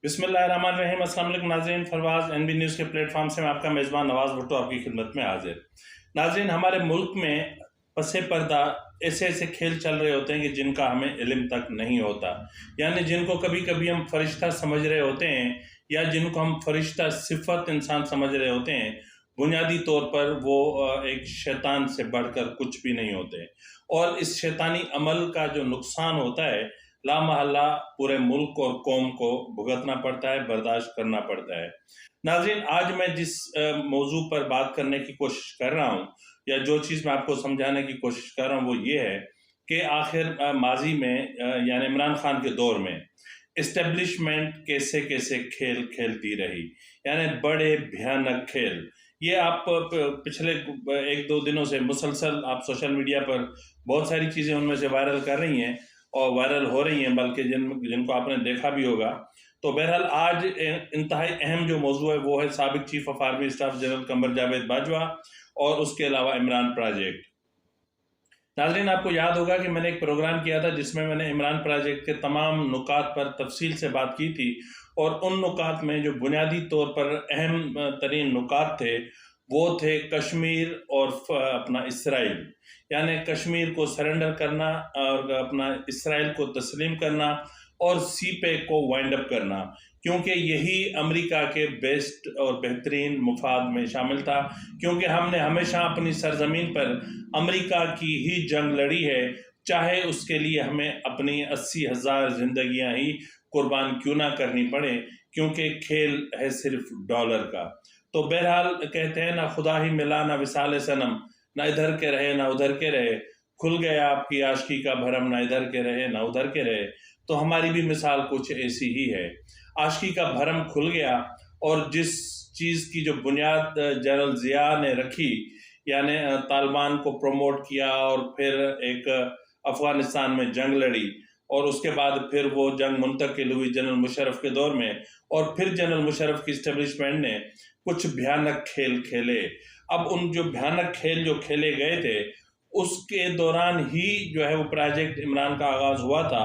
بسم اللہ الرحمن الرحیم۔ السلام علیکم ناظرین، فرواز این بی نیوز کے پلیٹ فارم سے میں آپ کا میزبان نواز بھٹو آپ کی خدمت میں حاضر۔ ناظرین، ہمارے ملک میں پس پردہ ایسے ایسے کھیل چل رہے ہوتے ہیں کہ جن کا ہمیں علم تک نہیں ہوتا، یعنی جن کو کبھی کبھی ہم فرشتہ سمجھ رہے ہوتے ہیں یا جن کو ہم فرشتہ صفت انسان سمجھ رہے ہوتے ہیں، بنیادی طور پر وہ ایک شیطان سے بڑھ کر کچھ بھی نہیں ہوتے، اور اس شیطانی عمل کا جو نقصان ہوتا ہے لا محالہ پورے ملک اور قوم کو بھگتنا پڑتا ہے، برداشت کرنا پڑتا ہے۔ ناظرین، آج میں جس موضوع پر بات کرنے کی کوشش کر رہا ہوں یا جو چیز میں آپ کو سمجھانے کی کوشش کر رہا ہوں وہ یہ ہے کہ آخر ماضی میں یعنی عمران خان کے دور میں اسٹیبلشمنٹ کیسے کیسے کھیل کھیلتی رہی، یعنی بڑے بھیانک کھیل۔ یہ آپ پچھلے ایک دو دنوں سے مسلسل آپ سوشل میڈیا پر بہت ساری چیزیں ان میں سے وائرل کر رہی ہیں اور وائرل ہو رہی ہیں، بلکہ جن کو آپ نے دیکھا بھی ہوگا۔ تو بہرحال آج انتہائی اہم جو موضوع ہے وہ ہے سابق chief of army staff general Qamar Javed Bajwa اور اس کے علاوہ عمران پروجیکٹ۔ ناظرین، آپ کو یاد ہوگا کہ میں نے ایک پروگرام کیا تھا جس میں نے عمران پروجیکٹ کے تمام نکات پر تفصیل سے بات کی تھی، اور ان نکات میں جو بنیادی طور پر اہم ترین نکات تھے وہ تھے کشمیر اور اپنا اسرائیل، یعنی کشمیر کو سرنڈر کرنا اور اپنا اسرائیل کو تسلیم کرنا اور سی پیک کو وائنڈ اپ کرنا، کیونکہ یہی امریکہ کے بیسٹ اور بہترین مفاد میں شامل تھا، کیونکہ ہم نے ہمیشہ اپنی سرزمین پر امریکہ کی ہی جنگ لڑی ہے، چاہے اس کے لیے ہمیں اپنی 80,000 زندگیاں ہی قربان کیوں نہ کرنی پڑے، کیونکہ کھیل ہے صرف ڈالر کا۔ تو بہرحال کہتے ہیں نہ خدا ہی ملا نہ وصال صنم، نہ ادھر کے رہے نہ ادھر کے رہے، کھل گیا آپ کی عاشقی کا بھرم، نہ ادھر کے رہے نہ ادھر کے رہے۔ تو ہماری بھی مثال کچھ ایسی ہی ہے، عاشقی کا بھرم کھل گیا، اور جس چیز کی جو بنیاد جنرل ضیاء نے رکھی، یعنی طالبان کو پروموٹ کیا اور پھر ایک افغانستان میں جنگ لڑی، اور اس کے بعد پھر وہ جنگ منتقل ہوئی جنرل مشرف کے دور میں، اور پھر جنرل مشرف کی اسٹیبلشمنٹ نے کچھ بھیانک کھیل کھیلے۔ اب ان جو بھیانک کھیل جو کھیلے گئے تھے اس کے دوران ہی جو ہے وہ پروجیکٹ عمران کا آغاز ہوا تھا،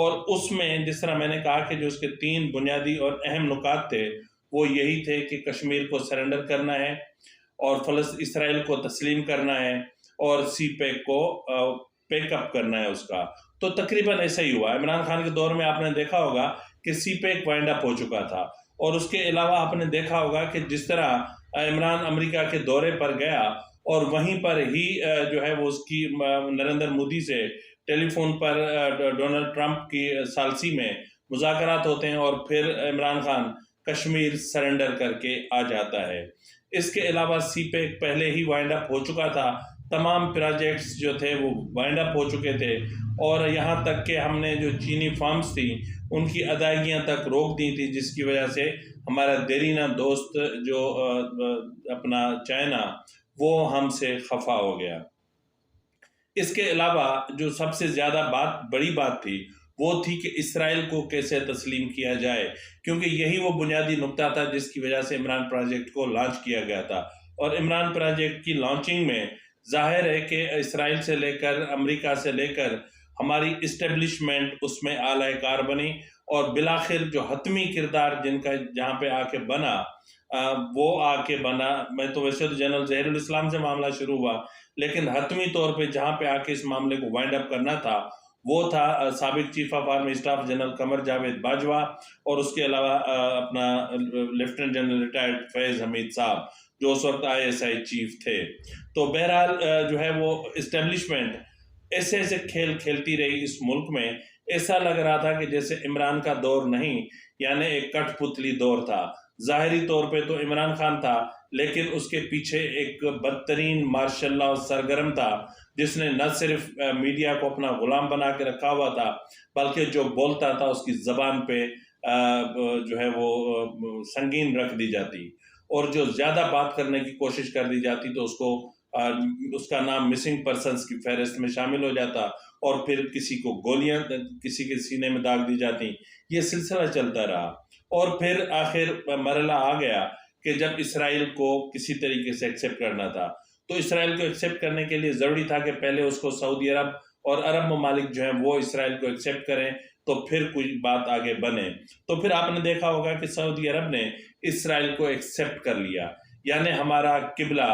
اور اس میں جس طرح میں نے کہا کہ جو اس کے 3 بنیادی اور اہم نکات تھے وہ یہی تھے کہ کشمیر کو سرنڈر کرنا ہے، اور اسرائیل کو تسلیم کرنا ہے، اور سی پیک کو پیک اپ کرنا ہے اس کا۔ تو تقریباً ایسا ہی ہوا۔ عمران خان کے دور میں آپ نے دیکھا ہوگا کہ سی پیک وائنڈ اپ ہو چکا تھا، اور اس کے علاوہ آپ نے دیکھا ہوگا کہ جس طرح عمران امریکہ کے دورے پر گیا اور وہیں پر ہی جو ہے وہ اس کی نریندر مودی سے ٹیلی فون پر ڈونلڈ ٹرمپ کی ثالثی میں مذاکرات ہوتے ہیں، اور پھر عمران خان کشمیر سرنڈر کر کے آ جاتا ہے۔ اس کے علاوہ سی پیک پہلے ہی وائنڈ اپ ہو چکا تھا، تمام پروجیکٹس جو تھے وہ وائنڈ اپ ہو چکے تھے، اور یہاں تک کہ ہم نے جو چینی فارمز تھیں ان کی ادائیگیاں تک روک دی تھی، جس کی وجہ سے ہمارا دیرینہ دوست جو اپنا چائنا وہ ہم سے خفا ہو گیا۔ اس کے علاوہ جو سب سے زیادہ بڑی بات تھی وہ تھی کہ اسرائیل کو کیسے تسلیم کیا جائے، کیونکہ یہی وہ بنیادی نقطہ تھا جس کی وجہ سے عمران پروجیکٹ کو لانچ کیا گیا تھا، اور عمران پروجیکٹ کی لانچنگ میں ظاہر ہے کہ اسرائیل سے لے کر امریکہ سے لے کر ہماری اسٹیبلشمنٹ اس میں اعلی کار بنی، اور بلاخر جو حتمی کردار جن کا جہاں پہ آ کے بنا وہ آ کے بنا، میں تو ویسے تو جنرل ظہیر الاسلام سے معاملہ شروع ہوا، لیکن حتمی طور پہ جہاں پہ آ کے اس معاملے کو وائنڈ اپ کرنا تھا وہ تھا سابق chief of army staff general Qamar Javed Bajwa, اور اس کے علاوہ اپنا لیفٹیننٹ جنرل ریٹائرڈ فیض حمید صاحب جو اس وقت ISI چیف تھے۔ تو بہرحال جو ہے وہ اسٹیبلشمنٹ ایسے ایسے کھیل کھیلتی رہی اس ملک میں، ایسا لگ رہا تھا کہ جیسے عمران کا دور نہیں، یعنی ایک کٹ پتلی دور تھا۔ ظاہری طور پہ تو عمران خان تھا، لیکن اس کے پیچھے ایک بدترین مارشل لا سرگرم تھا، جس نے نہ صرف میڈیا کو اپنا غلام بنا کے رکھا ہوا تھا، بلکہ جو بولتا تھا اس کی زبان پہ جو ہے وہ سنگین رکھ دی جاتی، اور جو زیادہ بات کرنے کی کوشش کر دی جاتی تو اس کا نام مسنگ پرسنز کی فہرست میں شامل ہو جاتا، اور پھر کسی کو گولیاں کسی کے سینے میں داغ دی جاتی۔ یہ سلسلہ چلتا رہا، اور پھر آخر مرحلہ آ گیا کہ جب اسرائیل کو کسی طریقے سے ایکسیپٹ کرنا تھا، تو اسرائیل کو ایکسیپٹ کرنے کے لیے ضروری تھا کہ پہلے اس کو سعودی عرب اور عرب ممالک جو ہیں وہ اسرائیل کو ایکسیپٹ کریں، تو پھر کوئی بات آگے بنے. تو پھر آپ نے دیکھا ہوگا کہ سعودی عرب نے اسرائیل کو ایکسیپٹ کر لیا. یعنی ہمارا قبلہ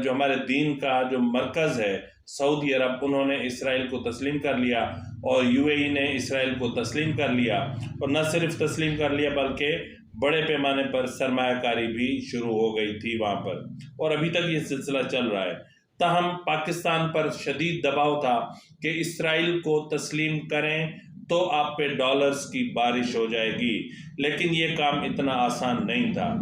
جو ہمارے دین کا جو مرکز ہے سعودی عرب، انہوں نے اسرائیل کو تسلیم کر لیا، اور یو اے ای نے اسرائیل کو تسلیم کر لیا. اور نہ صرف تسلیم کر لیا بلکہ بڑے پیمانے پر سرمایہ کاری بھی شروع ہو گئی تھی وہاں پر، اور ابھی تک یہ سلسلہ چل رہا ہے. تاہم پاکستان پر شدید دباؤ تھا کہ اسرائیل کو تسلیم کریں تو آپ پہ ڈالرز کی بارش ہو جائے گی، لیکن یہ کام اتنا آسان نہیں تھا.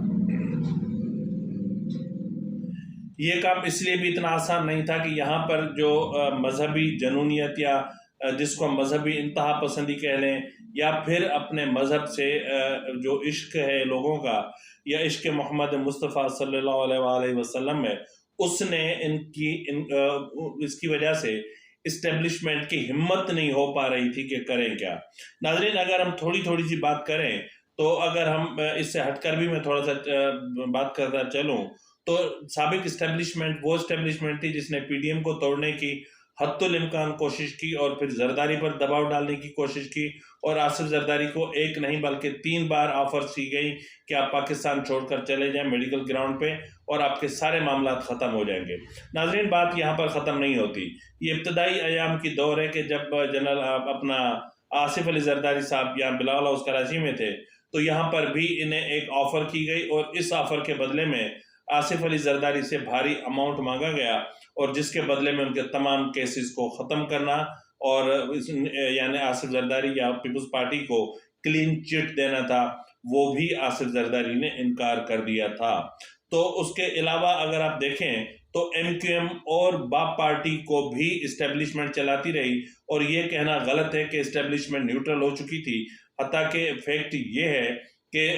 یہ کام اس لیے بھی اتنا آسان نہیں تھا کہ یہاں پر جو مذہبی جنونیت یا جس کو مذہبی انتہا پسندی کہہ لیں، یا پھر اپنے مذہب سے جو عشق ہے لوگوں کا، یا عشق محمد مصطفیٰ صلی اللہ علیہ وآلہ وسلم ہے، اس نے اس کی وجہ سے اسٹیبلشمنٹ کی ہمت نہیں ہو پا رہی تھی کہ کریں کیا. ناظرین، اگر ہم تھوڑی سی بات کریں تو اگر ہم اس سے ہٹ کر بھی میں تھوڑا سا بات کرتا چلوں تو سابق اسٹیبلشمنٹ وہ اسٹیبلشمنٹ تھی جس نے پی ڈی ایم کو توڑنے کی حتی الامکان کوشش کی، اور پھر زرداری پر دباؤ ڈالنے کی کوشش کی، اور آصف زرداری کو ایک نہیں بلکہ 3 بار آفرز کی گئی کہ آپ پاکستان چھوڑ کر چلے جائیں میڈیکل گراؤنڈ پہ اور آپ کے سارے معاملات ختم ہو جائیں گے. ناظرین، بات یہاں پر ختم نہیں ہوتی. یہ ابتدائی ایام کی دور ہے کہ جب جنرل اپنا آصف علی زرداری صاحب یہاں بلاول ہاؤس کراچی میں تھے، تو یہاں پر بھی انہیں ایک آفر کی گئی، اور اس آفر کے بدلے میں آصف علی زرداری سے بھاری اماؤنٹ مانگا گیا، اور جس کے بدلے میں ان کے تمام کیسز کو ختم کرنا اور یعنی آصف زرداری یا پیپلز پارٹی کو کلین چٹ دینا تھا. وہ بھی آصف زرداری نے انکار کر دیا تھا. تو اس کے علاوہ اگر آپ دیکھیں تو ایم کیو ایم اور باپ پارٹی کو بھی اسٹیبلشمنٹ چلاتی رہی، اور یہ کہنا غلط ہے کہ اسٹیبلشمنٹ نیوٹرل ہو چکی تھی. حتیٰ کہ فیکٹ یہ ہے کہ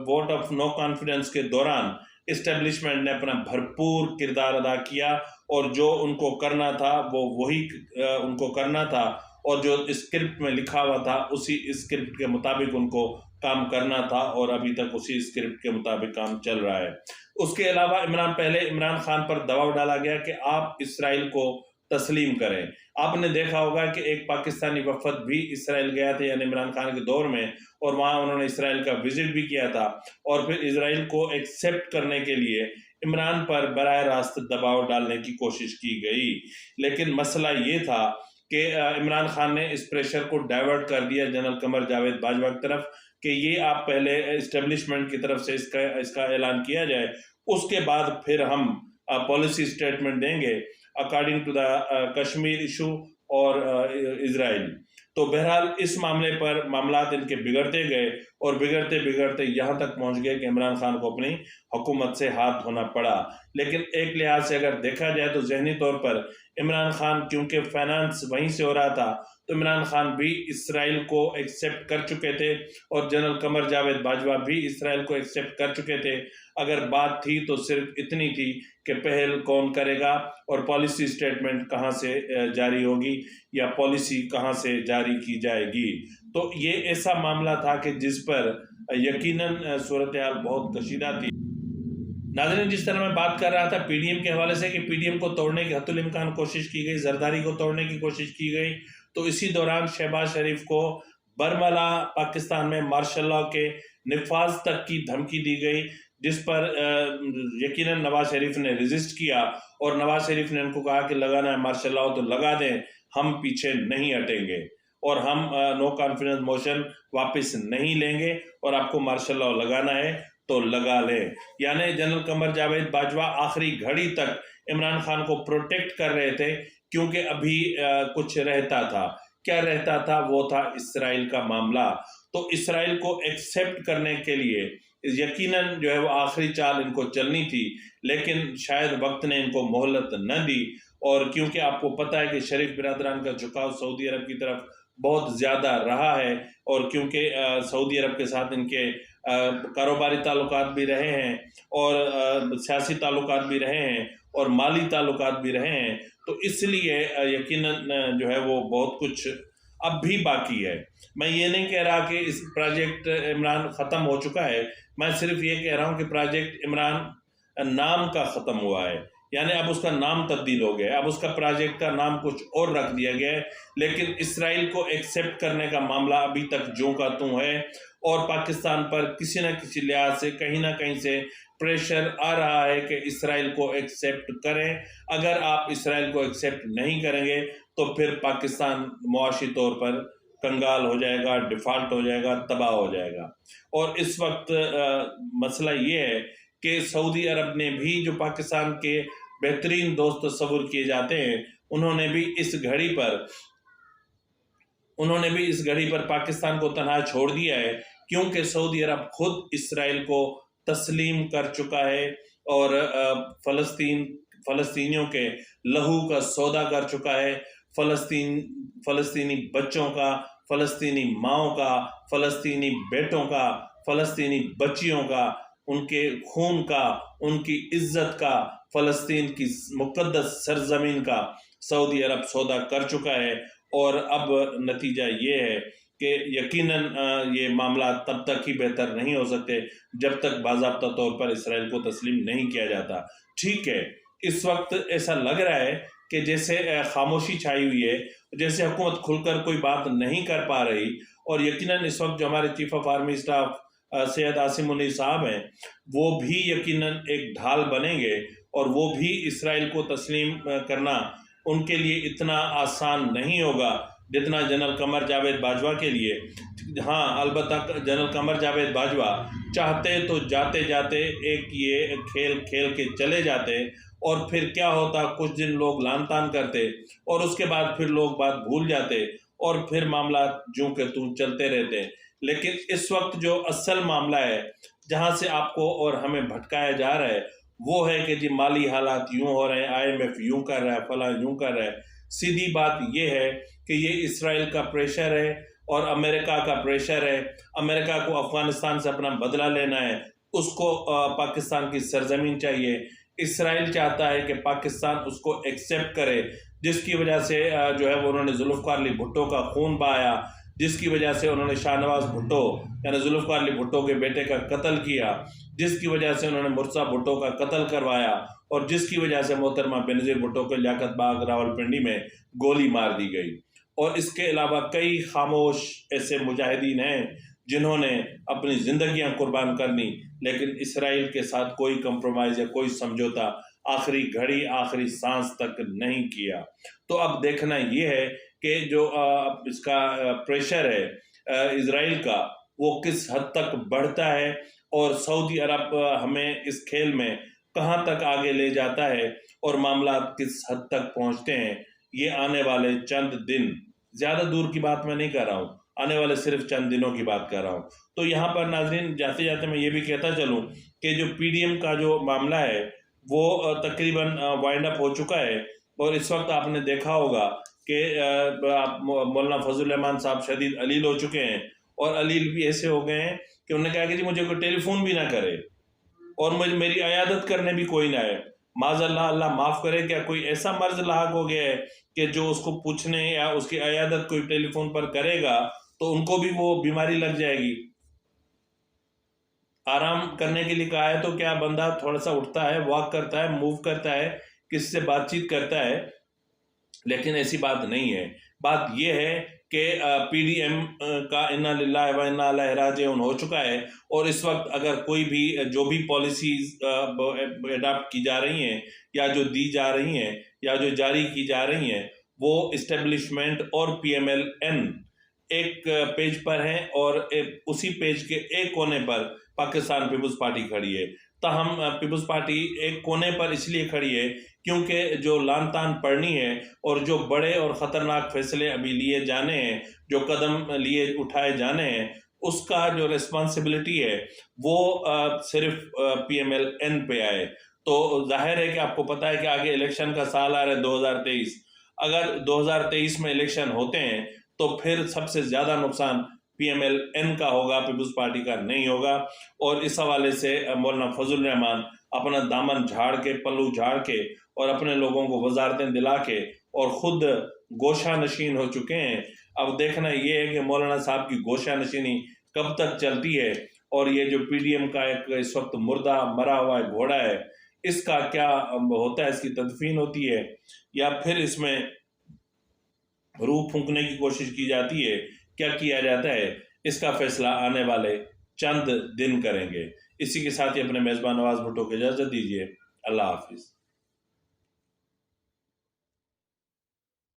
ووٹ آف نو کانفیڈنس کے دوران اسٹیبلشمنٹ نے اپنا بھرپور کردار ادا کیا، اور جو ان کو کرنا تھا وہ وہی ان کو کرنا تھا، اور جو اسکرپٹ میں لکھا ہوا تھا اسی اسکرپٹ کے مطابق ان کو کام کرنا تھا، اور ابھی تک اسی اسکرپٹ کے مطابق کام چل رہا ہے. اس کے علاوہ عمران خان پر دباؤ ڈالا گیا کہ آپ اسرائیل کو تسلیم کریں. آپ نے دیکھا ہوگا کہ ایک پاکستانی وفد بھی اسرائیل گیا تھا یعنی عمران خان کے دور میں، اور وہاں انہوں نے اسرائیل کا وزٹ بھی کیا تھا، اور پھر اسرائیل کو ایکسیپٹ کرنے کے لیے عمران پر براہ راست دباؤ ڈالنے کی کوشش کی گئی. لیکن مسئلہ یہ تھا کہ عمران خان نے اس پریشر کو ڈائیورٹ کر دیا جنرل قمر جاوید باجوہ کی طرف کہ یہ آپ پہلے اسٹیبلشمنٹ کی طرف سے اس کا اعلان کیا جائے، اس کے بعد پھر ہم پالیسی سٹیٹمنٹ دیں گے according to the Kashmir issue اور اسرائیل. تو بہرحال اس معاملے پر معاملات ان کے بگڑتے گئے، اور بگڑتے یہاں تک پہنچ گئے کہ عمران خان کو اپنی حکومت سے ہاتھ دھونا پڑا. لیکن ایک لحاظ سے اگر دیکھا جائے تو ذہنی طور پر عمران خان کیونکہ فائنانس وہیں سے ہو رہا تھا، تو عمران خان بھی اسرائیل کو ایکسیپٹ کر چکے تھے، اور جنرل قمر جاوید باجوہ بھی اسرائیل کو ایکسیپٹ کر چکے تھے. اگر بات تھی تو صرف اتنی تھی کہ پہل کون کرے گا، اور پالیسی سٹیٹمنٹ کہاں سے جاری ہوگی، یا پالیسی کہاں سے جاری کی جائے گی. تو یہ ایسا معاملہ تھا کہ جس پر یقیناً صورتحال بہت کشیدہ تھی. ناظرین، جس طرح میں بات کر رہا تھا پی ڈی ایم کے حوالے سے کہ پی ڈی ایم کو توڑنے کی حتی الامکان کوشش کی گئی، زرداری کو توڑنے کی کوشش کی گئی، تو اسی دوران شہباز شریف کو برملا پاکستان میں مارشل لاء کے نفاذ تک کی دھمکی دی گئی، جس پر یقیناً نواز شریف نے ریزسٹ کیا، اور نواز شریف نے ان کو کہا کہ لگانا ہے مارشل لاء تو لگا دیں، ہم پیچھے نہیں ہٹیں گے، اور ہم نو کانفیڈنس موشن واپس نہیں لیں گے، اور آپ کو مارشل لاء لگانا ہے تو لگا لیں. یعنی جنرل قمر جاوید باجوہ آخری گھڑی تک عمران خان کو پروٹیکٹ کر رہے تھے، کیونکہ ابھی کچھ رہتا تھا. کیا رہتا تھا؟ وہ تھا اسرائیل کا معاملہ. تو اسرائیل کو ایکسیپٹ کرنے کے لیے یقیناً جو ہے وہ آخری چال ان کو چلنی تھی، لیکن شاید وقت نے ان کو مہلت نہ دی. اور کیونکہ آپ کو پتہ ہے کہ شریف برادران کا جھکاؤ سعودی عرب کی طرف بہت زیادہ رہا ہے، اور کیونکہ سعودی عرب کے ساتھ ان کے کاروباری تعلقات بھی رہے ہیں، اور سیاسی تعلقات بھی رہے ہیں، اور مالی تعلقات بھی رہے ہیں، تو اس لیے یقیناً جو ہے وہ بہت کچھ اب بھی باقی ہے. میں یہ نہیں کہہ رہا کہ اس پروجیکٹ عمران ختم ہو چکا ہے، میں صرف یہ کہہ رہا ہوں کہ پروجیکٹ عمران نام کا ختم ہوا ہے. یعنی اب اس کا نام تبدیل ہو گیا، اب اس کا پروجیکٹ کا نام کچھ اور رکھ دیا گیا ہے، لیکن اسرائیل کو ایکسیپٹ کرنے کا معاملہ ابھی تک جوں کا توں ہے، اور پاکستان پر کسی نہ کسی لحاظ سے کہیں نہ کہیں سے پریشر آ رہا ہے کہ اسرائیل کو ایکسیپٹ کریں۔ اگر آپ اسرائیل کو ایکسیپٹ نہیں کریں گے تو پھر پاکستان معاشی طور پر کنگال ہو جائے گا، ڈیفالٹ ہو جائے گا، تباہ ہو جائے گا۔ اور اس وقت مسئلہ یہ ہے کہ سعودی عرب نے بھی، جو پاکستان کے بہترین دوست تصور کیے جاتے ہیں، انہوں نے بھی اس گھڑی پر پاکستان کو تنہا چھوڑ دیا ہے، کیونکہ سعودی عرب خود اسرائیل کو تسلیم کر چکا ہے اور فلسطینیوں کے لہو کا سودا کر چکا ہے، فلسطینی بچوں کا، فلسطینی ماؤں کا، فلسطینی بیٹوں کا، فلسطینی بچیوں کا، ان کے خون کا، ان کی عزت کا، فلسطین کی مقدس سرزمین کا سعودی عرب سودا کر چکا ہے۔ اور اب نتیجہ یہ ہے کہ یقیناً یہ معاملات تب تک ہی بہتر نہیں ہو سکتے جب تک باضابطہ طور پر اسرائیل کو تسلیم نہیں کیا جاتا۔ ٹھیک ہے، اس وقت ایسا لگ رہا ہے کہ جیسے خاموشی چھائی ہوئی ہے، جیسے حکومت کھل کر کوئی بات نہیں کر پا رہی، اور یقیناً اس وقت جو ہمارے chief of army staff Syed Asim Munir صاحب ہیں، وہ بھی یقیناً ایک ڈھال بنیں گے، اور وہ بھی اسرائیل کو تسلیم کرنا ان کے لیے اتنا آسان نہیں ہوگا جتنا جنرل قمر جاوید باجوہ کے لیے۔ ہاں، البتہ جنرل قمر جاوید باجوہ چاہتے تو جاتے جاتے ایک یہ کھیل کھیل کے چلے جاتے، اور پھر کیا ہوتا، کچھ دن لوگ لان تان کرتے، اور اس کے بعد پھر لوگ بات بھول جاتے، اور پھر معاملات جوں کہ توں چلتے رہتے۔ لیکن اس وقت جو اصل معاملہ ہے، جہاں سے آپ کو اور ہمیں بھٹکایا جا رہا ہے، وہ ہے کہ جی مالی حالات یوں ہو رہے ہیں، IMF یوں کر رہا ہے، فلاں یوں کر رہا ہے۔ سیدھی بات یہ ہے کہ یہ اسرائیل کا پریشر ہے اور امریکہ کا پریشر ہے۔ امریکہ کو افغانستان سے اپنا بدلہ لینا ہے، اس کو پاکستان کی سرزمین چاہیے۔ اسرائیل چاہتا ہے کہ پاکستان اس کو ایکسیپٹ کرے، جس کی وجہ سے جو ہے وہ انہوں نے ذوالفقار علی بھٹو کا خون بہایا، جس کی وجہ سے انہوں نے شاہ نواز بھٹو یعنی ذوالفقار علی بھٹو کے بیٹے کا قتل کیا، جس کی وجہ سے انہوں نے مرزا بھٹو کا قتل کروایا، اور جس کی وجہ سے محترمہ بینظیر بھٹو کو لیاقت باغ راولپنڈی میں گولی مار دی گئی۔ اور اس کے علاوہ کئی خاموش ایسے مجاہدین ہیں جنہوں نے اپنی زندگیاں قربان کرنی، لیکن اسرائیل کے ساتھ کوئی کمپرومائز یا کوئی سمجھوتا آخری گھڑی، آخری سانس تک نہیں کیا۔ تو اب دیکھنا یہ ہے کہ جو اس کا پریشر ہے اسرائیل کا، وہ کس حد تک بڑھتا ہے، اور سعودی عرب ہمیں اس کھیل میں کہاں تک آگے لے جاتا ہے، اور معاملات کس حد تک پہنچتے ہیں۔ یہ آنے والے چند دن، زیادہ دور کی بات میں نہیں کر رہا ہوں، آنے والے صرف چند دنوں کی بات کر رہا ہوں۔ تو یہاں پر ناظرین جاتے جاتے میں یہ بھی کہتا چلوں کہ جو PDM کا جو معاملہ ہے وہ تقریباً وائنڈ اپ ہو چکا ہے، اور اس وقت آپ نے دیکھا ہوگا کہ مولانا فضل الرحمان صاحب شدید علیل ہو چکے ہیں، اور علیل بھی ایسے ہو گئے ہیں کہ انہوں نے کہا کہ جی مجھے کوئی ٹیلی فون بھی نہ کرے، اور میری عیادت کرنے بھی کوئی نہ آئے۔ معاذ اللہ، اللہ معاف کرے، کیا کوئی ایسا مرض لاحق ہو گیا ہے کہ جو اس کو پوچھنے یا اس کی عیادت کوئی ٹیلی فون پر کرے گا تو ان کو بھی وہ بیماری لگ جائے گی؟ آرام کرنے کے لیے کہا ہے تو کیا بندہ تھوڑا سا اٹھتا ہے، واک کرتا ہے، موو کرتا ہے، کسی سے بات چیت کرتا ہے، لیکن ایسی بات نہیں ہے۔ بات یہ ہے کہ PDM کا انا للہ و انا الیہ راجعون ہو چکا ہے، اور اس وقت اگر کوئی بھی جو بھی پالیسیز اڈاپٹ کی جا رہی ہیں، یا جو دی جا رہی ہیں، یا جو جاری کی جا رہی ہیں، وہ اسٹیبلشمنٹ اور PMLN ایک پیج پر ہیں، اور اسی پیج کے ایک کونے پر پاکستان پیپلز پارٹی کھڑی ہے۔ تاہم پیپلز پارٹی ایک کونے پر اس لیے کھڑی ہے کیونکہ جو لان تان پڑنی ہے، اور جو بڑے اور خطرناک فیصلے ابھی لیے جانے ہیں، جو قدم اٹھائے جانے ہیں، اس کا جو ریسپانسبلٹی ہے وہ صرف PMLN پہ آئے۔ تو ظاہر ہے کہ آپ کو پتہ ہے کہ آگے الیکشن کا سال آ رہا ہے 2023۔ اگر 2023 میں الیکشن ہوتے ہیں تو پھر سب سے زیادہ نقصان PMLN کا ہوگا، پیپلز پارٹی کا نہیں ہوگا۔ اور اس حوالے سے مولانا فضل الرحمان اپنا دامن جھاڑ کے، پلو جھاڑ کے، اور اپنے لوگوں کو وزارتیں دلا کے، اور خود گوشہ نشین ہو چکے ہیں۔ اب دیکھنا یہ ہے کہ مولانا صاحب کی گوشہ نشینی کب تک چلتی ہے، اور یہ جو PDM کا ایک اس وقت مردہ مرا ہوا گھوڑا ہے، اس کا کیا ہوتا ہے، اس کی تدفین ہوتی ہے یا پھر اس میں روح پھونکنے کی کوشش کی جاتی ہے، کیا کیا جاتا ہے، اس کا فیصلہ آنے والے چند دن کریں گے۔ اسی کے ساتھ ہی اپنے میزبان نواز بھٹو کو اجازت دیجیے۔ اللہ حافظ۔